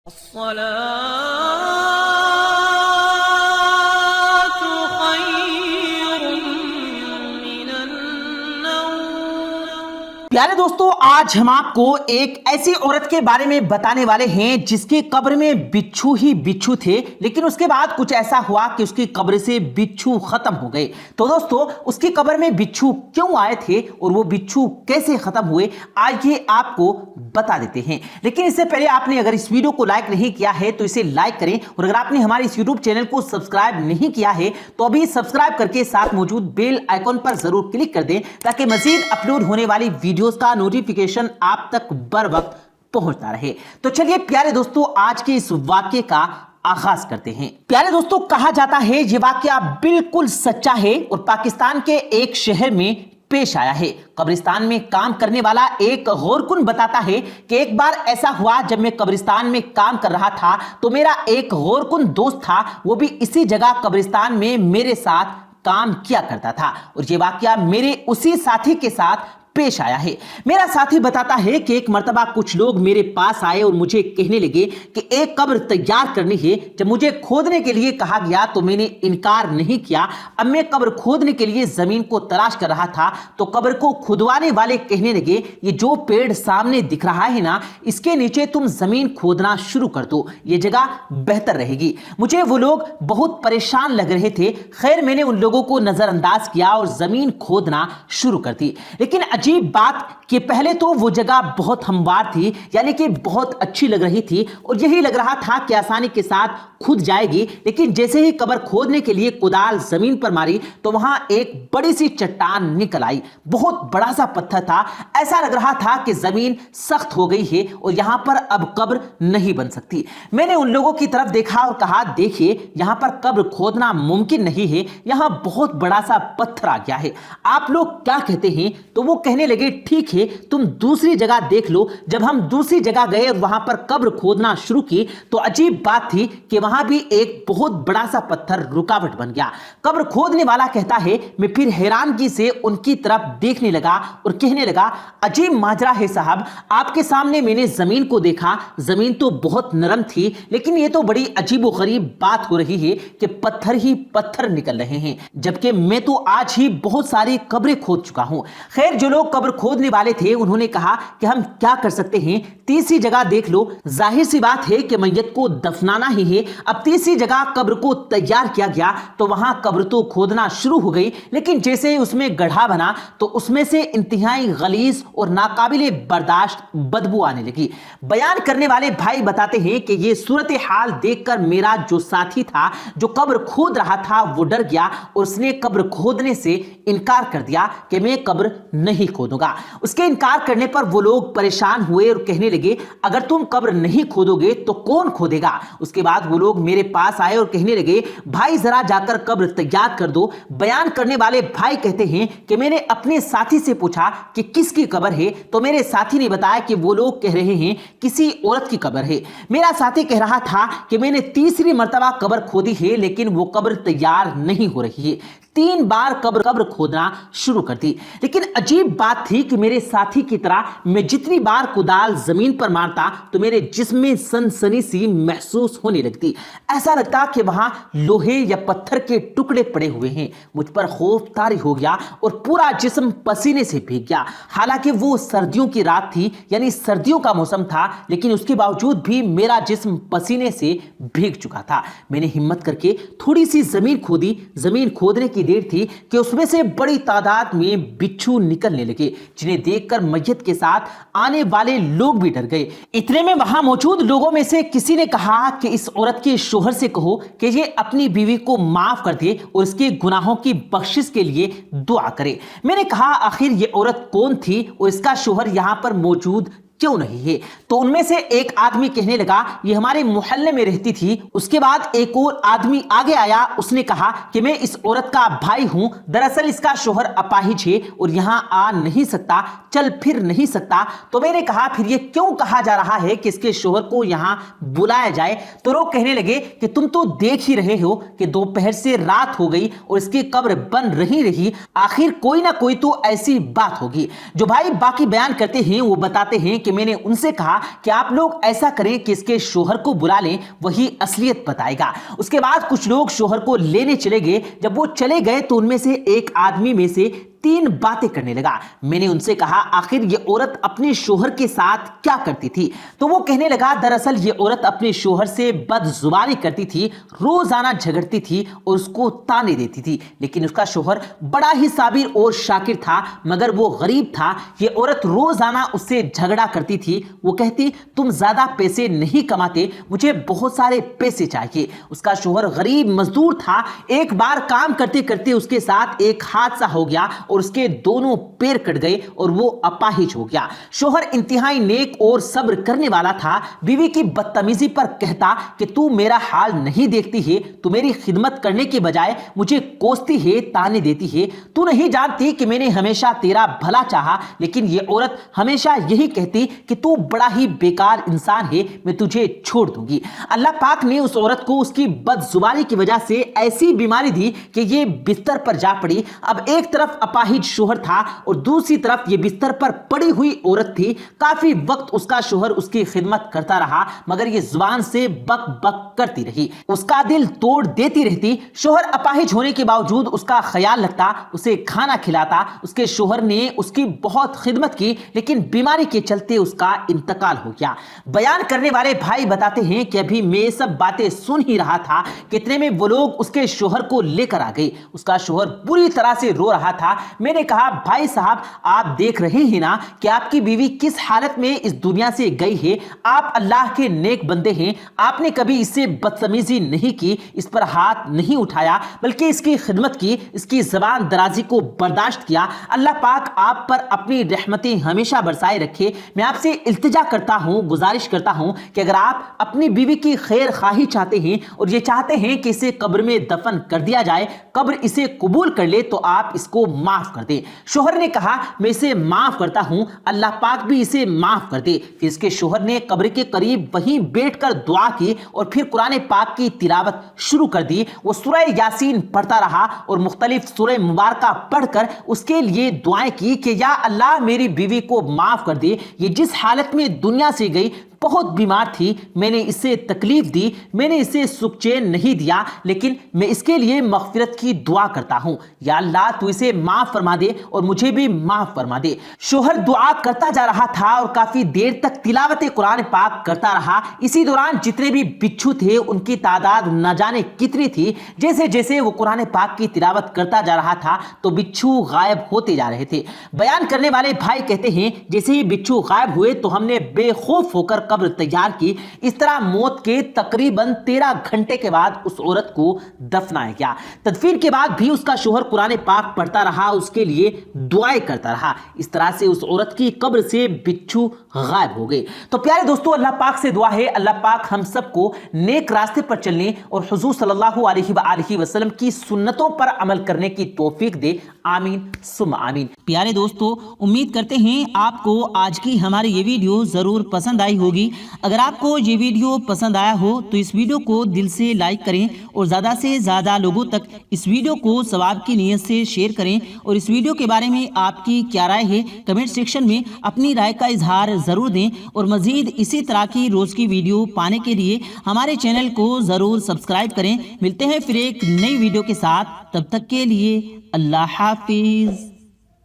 الصلاة خير من النوم۔ پیارے دوستو، آج ہم آپ کو ایک ایسی عورت کے بارے میں بتانے والے ہیں جس کی قبر میں بچھو ہی بچھو تھے، لیکن اس کے بعد کچھ ایسا ہوا کہ اس کی قبر سے بچھو ختم ہو گئے۔ تو دوستو، اس کی قبر میں بچھو کیوں آئے تھے اور وہ بچھو کیسے ختم ہوئے، آئیے آپ کو بتا دیتے ہیں۔ لیکن اس سے پہلے آپ نے اگر اس ویڈیو کو لائک نہیں کیا ہے تو اسے لائک کریں، اور اگر آپ نے ہمارے اس یوٹیوب چینل کو سبسکرائب نہیں کیا ہے تو ابھی سبسکرائب کر کے ساتھ موجود بیل آئیکن پر ضرور کلک کر دیں تاکہ مزید اپلوڈ ہونے والی ویڈیوز کا نوٹیفیکیشن آپ تک بر وقت پہنچتا رہے۔ تو چلیے پیارے دوستو، آج کے اس واقعے کا آغاز کرتے ہیں۔ پیارے دوستو، کہا جاتا ہے یہ واقعہ بالکل سچا ہے اور پاکستان کے ایک شہر میں پیش آیا ہے۔ قبرستان میں کام کرنے والا ایک غورکن بتاتا ہے کہ ایک بار ایسا ہوا جب میں قبرستان میں کام کر رہا تھا تو میرا ایک غورکن دوست تھا، وہ بھی اسی جگہ قبرستان میں میرے ساتھ کام کیا کرتا تھا، اور یہ واقعہ میرے اسی ساتھی کے ساتھ پیش آیا ہے۔ میرا ساتھی بتاتا ہے کہ ایک مرتبہ کچھ لوگ میرے پاس آئے اور مجھے کہنے لگے کہ ایک قبر تیار کرنی ہے۔ جب مجھے کھودنے کے لیے کہا گیا تو میں نے انکار نہیں کیا۔ اب میں قبر کھودنے کے لیے زمین کو تلاش کر رہا تھا تو قبر کو کھدوانے والے کہنے لگے، یہ جو پیڑ سامنے دکھ رہا ہے نا، اس کے نیچے تم زمین کھودنا شروع کر دو، یہ جگہ بہتر رہے گی۔ مجھے وہ لوگ بہت پریشان لگ رہے تھے۔ خیر، میں نے ان لوگوں کو نظر انداز کیا اور زمین کھودنا شروع کر دی۔ لیکن عجیب بات کہ پہلے تو وہ جگہ بہت ہموار تھی، یعنی کہ بہت اچھی لگ رہی تھی اور یہی لگ رہا تھا کہ آسانی کے ساتھ کھد جائے گی، لیکن جیسے ہی قبر کھودنے کے لیے کدال زمین پر ماری تو وہاں ایک بڑی سی چٹان نکل آئی۔ بہت بڑا سا پتھر تھا، ایسا لگ رہا تھا کہ زمین سخت ہو گئی ہے اور یہاں پر اب قبر نہیں بن سکتی۔ میں نے ان لوگوں کی طرف دیکھا اور کہا، دیکھیے یہاں پر قبر کھودنا ممکن نہیں ہے، یہاں بہت بڑا سا پتھر آ گیا ہے، آپ لوگ کیا کہتے ہیں؟ تو وہ کہنے لگے، ٹھیک ہے تم دوسری جگہ دیکھ لو۔ جب ہم دوسری جگہ گئے اور وہاں پر قبر کھودنا شروع کی تو عجیب بات تھی کہ وہاں بھی ایک بہت بڑا سا پتھر رکاوٹ بن گیا۔ قبر کھودنے والا کہتا ہے، میں پھر حیرانگی سے ان کی طرف دیکھنے لگا اور کہنے لگا، عجیب ماجرا ہے صاحب، آپ کے سامنے میں نے زمین کو دیکھا، زمین تو بہت نرم تھی، لیکن یہ تو بڑی عجیب و غریب بات ہو رہی ہے کہ پتھر ہی پتھر نکل رہے ہیں، جبکہ میں تو آج ہی بہت ساری قبریں کھود چکا ہوں۔ خیر، جو لوگ قبر کھودنے والے تھے انہوں نے کہا کہ ہم کیا کر سکتے ہیں، تیسری جگہ دیکھ لو۔ ظاہر سی بات ہے کہ میت کو دفنانا ہی ہے۔ اب تیسری جگہ قبر کو تیار کیا گیا تو وہاں قبر تو کھودنا شروع ہو گئی، لیکن جیسے ہی اس میں گڑھا بنا تو اس میں سے انتہائی غلیظ اور ناقابل برداشت بدبو آنے لگی۔ بیان کرنے والے بھائی بتاتے ہیں کہ یہ صورتحال دیکھ کر میرا جو ساتھی تھا جو قبر کھود رہا تھا وہ ڈر گیا اور اس نے قبر کھودنے سے انکار کر دیا کہ میں قبر نہیں کھودوں گا۔ اس کے انکار کرنے پر وہ لوگ پریشان ہوئے اور کہنے لگے، اگر تم قبر نہیں کھودو گے تو کون کھودے گا؟ اس کے بعد وہ لوگ میرے پاس آئے اور کہنے لگے، بھائی ذرا جا کر قبر تیار کر دو۔ بیان کرنے والے بھائی کہتے ہیں کہ میں نے اپنے ساتھی سے پوچھا کہ کس کی قبر ہے تو میرے ساتھی نے بتایا کہ وہ لوگ کہہ رہے ہیں کسی عورت کی قبر ہے۔ میرا ساتھی کہہ رہا تھا کہ میں نے تیسری مرتبہ قبر کھودی ہے لیکن وہ قبر تیار نہیں ہو رہی ہے، 3 بار قبر کھودنا شروع کر دی۔ لیکن عجیب بات تھی کہ میرے ساتھی کی طرح میں جتنی بار کدال زمین پر مارتا تو میرے جسم میں سنسنی سی محسوس ہونے لگتی، ایسا لگتا کہ وہاں لوہے یا پتھر کے ٹکڑے پڑے ہوئے ہیں۔ مجھ پر خوف طاری ہو گیا اور پورا جسم پسینے سے بھیگ گیا۔ حالانکہ وہ سردیوں کی رات تھی، یعنی سردیوں کا موسم تھا، لیکن اس کے باوجود بھی میرا جسم پسینے سے بھیگ چکا تھا۔ میں نے ہمت کر کے تھوڑی سی زمین کھودی۔ زمین کھودنے کی دیر تھی کہ اس میں سے بڑی تعداد میں بچھو نکلنے لگے، جنہیں دیکھ کر میت کے ساتھ آنے والے لوگ بھی ڈر گئے۔ اتنے میں وہاں موجود لوگوں میں سے کسی نے کہا کہ اس عورت کے شوہر سے کہو کہ یہ اپنی بیوی کو معاف کر دے اور اس کے گناہوں کی بخشش کے لیے دعا کرے۔ میں نے کہا، آخر یہ عورت کون تھی اور اس کا شوہر یہاں پر موجود کیوں نہیں ہے؟ تو ان میں سے ایک آدمی کہنے لگا یہ ہمارے محلے میں رہتی تھی۔ اس کے بعد ایک اور آدمی آگے آیا، اس نے کہا کہ میں اس عورت کا بھائی ہوں، دراصل اس کا شوہر اپاہج ہے اور یہاں آ نہیں سکتا، چل پھر نہیں سکتا۔ تو میں نے کہا پھر یہ کیوں کہا جا رہا ہے کہ اس کے شوہر کو یہاں بلایا جائے؟ تو لوگ کہنے لگے کہ تم تو دیکھ ہی رہے ہو کہ دوپہر سے رات ہو گئی اور اس کی قبر بن رہی، آخر کوئی نہ کوئی تو ایسی بات ہوگی۔ جو بھائی باقی بیان کرتے ہیں وہ بتاتے ہیں کہ کہ میں نے ان سے کہا کہ آپ لوگ ایسا کریں کہ اس کے شوہر کو بلا لیں، وہی اصلیت بتائے گا۔ اس کے بعد کچھ لوگ شوہر کو لینے چلے گئے۔ جب وہ چلے گئے تو ان میں سے ایک آدمی میں سے 3 باتیں کرنے لگا۔ میں نے ان سے کہا آخر یہ عورت اپنے شوہر کے ساتھ کیا کرتی تھی؟ تو وہ کہنے لگا دراصل یہ عورت اپنے شوہر سے بد زبانی کرتی تھی، روزانہ جھگڑتی تھی اور اس کو تانے دیتی تھی، لیکن اس کا شوہر بڑا ہی صابر اور شاکر تھا، مگر وہ غریب تھا۔ یہ عورت روزانہ اس سے جھگڑا کرتی تھی، وہ کہتی تم زیادہ پیسے نہیں کماتے، مجھے بہت سارے پیسے چاہیے۔ اس کا شوہر غریب مزدور تھا۔ ایک بار کام کرتے کرتے اس کے ساتھ ایک حادثہ ہو گیا اور اس کے دونوں پیر کٹ گئے اور وہ اپاہج ہو گیا۔ شوہر انتہائی نیک اور صبر کرنے والا تھا۔ بیوی کی بدتمیزی پر کہتا کہ تو میرا حال نہیں دیکھتی ہے، تو میری خدمت کرنے کے بجائے مجھے کوستی ہے، تانے دیتی ہے، تو نہیں جانتی کہ میں نے ہمیشہ تیرا بھلا چاہا۔ لیکن یہ عورت ہمیشہ یہی کہتی کہ تو بڑا ہی بیکار انسان ہے، میں تجھے چھوڑ دوں گی۔ اللہ پاک نے اس عورت کو اس کی بد زبانی کی وجہ سے ایسی بیماری دی کہ یہ بستر پر جا پڑی۔ اب ایک طرف اپاہج شوہر تھا اور دوسری طرف یہ بستر پر پڑی ہوئی عورت تھی۔ کافی وقت اس کا شوہر اس کی خدمت کرتا رہا، مگر یہ زبان سے بک بک کرتی رہی، اس کا دل توڑ دیتی رہتی۔ شوہر اپاہج ہونے کے باوجود اس کا خیال رکھتا، اسے کھانا کھلاتا۔ اس کے شوہر نے اس کی بہت خدمت کی، لیکن بیماری کے چلتے اس کا انتقال ہو گیا۔ بیان کرنے والے بھائی بتاتے ہیں کہ ابھی میں سب باتیں سن ہی رہا تھا کہ اتنے میں وہ لوگ اس کے شوہر کو لے کر آ گئے۔ اس کا شوہر بری طرح سے رو رہا تھا۔ میں نے کہا بھائی صاحب آپ دیکھ رہے ہیں نا کہ آپ کی بیوی کس حالت میں اس دنیا سے گئی ہے۔ آپ اللہ کے نیک بندے ہیں، آپ نے کبھی اس سے بدتمیزی نہیں کی، اس پر ہاتھ نہیں اٹھایا، بلکہ اس کی خدمت کی، اس کی زبان درازی کو برداشت کیا۔ اللہ پاک آپ پر اپنی رحمتیں ہمیشہ برسائے رکھے۔ میں آپ سے التجا کرتا ہوں، گزارش کرتا ہوں کہ اگر آپ اپنی بیوی کی خیر خواہی چاہتے ہیں اور یہ چاہتے ہیں کہ اسے قبر میں دفن کر دیا جائے، قبر اسے قبول کر لے، تو آپ اس کو معاف کر دیں۔ شوہر نے کہا میں اسے معاف کرتا ہوں، اللہ پاک بھی اسے معاف کر دے۔ پھر اس کے شوہر نے قبر کے قریب وہیں بیٹھ کر دعا کی اور پھر قرآن پاک کی تلاوت شروع کر دی۔ وہ سورہ یاسین پڑھتا رہا اور مختلف سورہ مبارکہ پڑھ کر اس کے لیے دعائیں کی کہ یا اللہ میری بیوی کو معاف کر دے، یہ جس حالت میں دنیا سے گئی بہت بیمار تھی، میں نے اسے تکلیف دی، میں نے اسے سکھ چین نہیں دیا، لیکن میں اس کے لیے مغفرت کی دعا کرتا ہوں، یا اللہ تو اسے معاف فرما دے اور مجھے بھی معاف فرما دے۔ شوہر دعا کرتا جا رہا تھا اور کافی دیر تک تلاوت قرآن پاک کرتا رہا۔ اسی دوران جتنے بھی بچھو تھے ان کی تعداد نہ جانے کتنی تھی۔ جیسے جیسے وہ قرآن پاک کی تلاوت کرتا جا رہا تھا تو بچھو غائب ہوتے جا رہے تھے۔ بیان کرنے والے بھائی کہتے ہیں جیسے ہی بچھو غائب ہوئے تو ہم نے بے خوف ہو کر قبر تیار کی۔ اس طرح موت کے تقریباً 13 گھنٹے کے بعد اس عورت کو دفنایا گیا۔ تدفین کے بعد بھی اس کا شوہر قرآن پاک پڑھتا رہا، اس کے لیے دعائیں کرتا رہا۔ اس طرح سے اس عورت کی قبر سے بچھو غائب ہو گئے۔ تو پیارے دوستو، اللہ پاک سے دعا ہے اللہ پاک ہم سب کو نیک راستے پر چلنے اور حضور صلی اللہ علیہ وآلہ وسلم کی سنتوں پر عمل کرنے کی توفیق دے، آمین ثم آمین۔ پیارے دوستو، امید کرتے ہیں آپ کو آج کی ہماری یہ ویڈیو ضرور پسند آئی ہوگی۔ اگر آپ کو یہ ویڈیو پسند آیا ہو تو اس ویڈیو کو دل سے لائک کریں اور زیادہ سے زیادہ لوگوں تک اس ویڈیو کو ثواب کی نیت سے شیئر کریں، اور اس ویڈیو کے بارے میں آپ کی کیا رائے ہے کمنٹ سیکشن میں اپنی رائے کا اظہار ضرور دیں، اور مزید اسی طرح کی روز کی ویڈیو پانے کے لیے ہمارے چینل کو ضرور سبسکرائب کریں۔ ملتے ہیں پھر ایک نئی ویڈیو کے ساتھ، تب تک کے لیے اللہ حافظ۔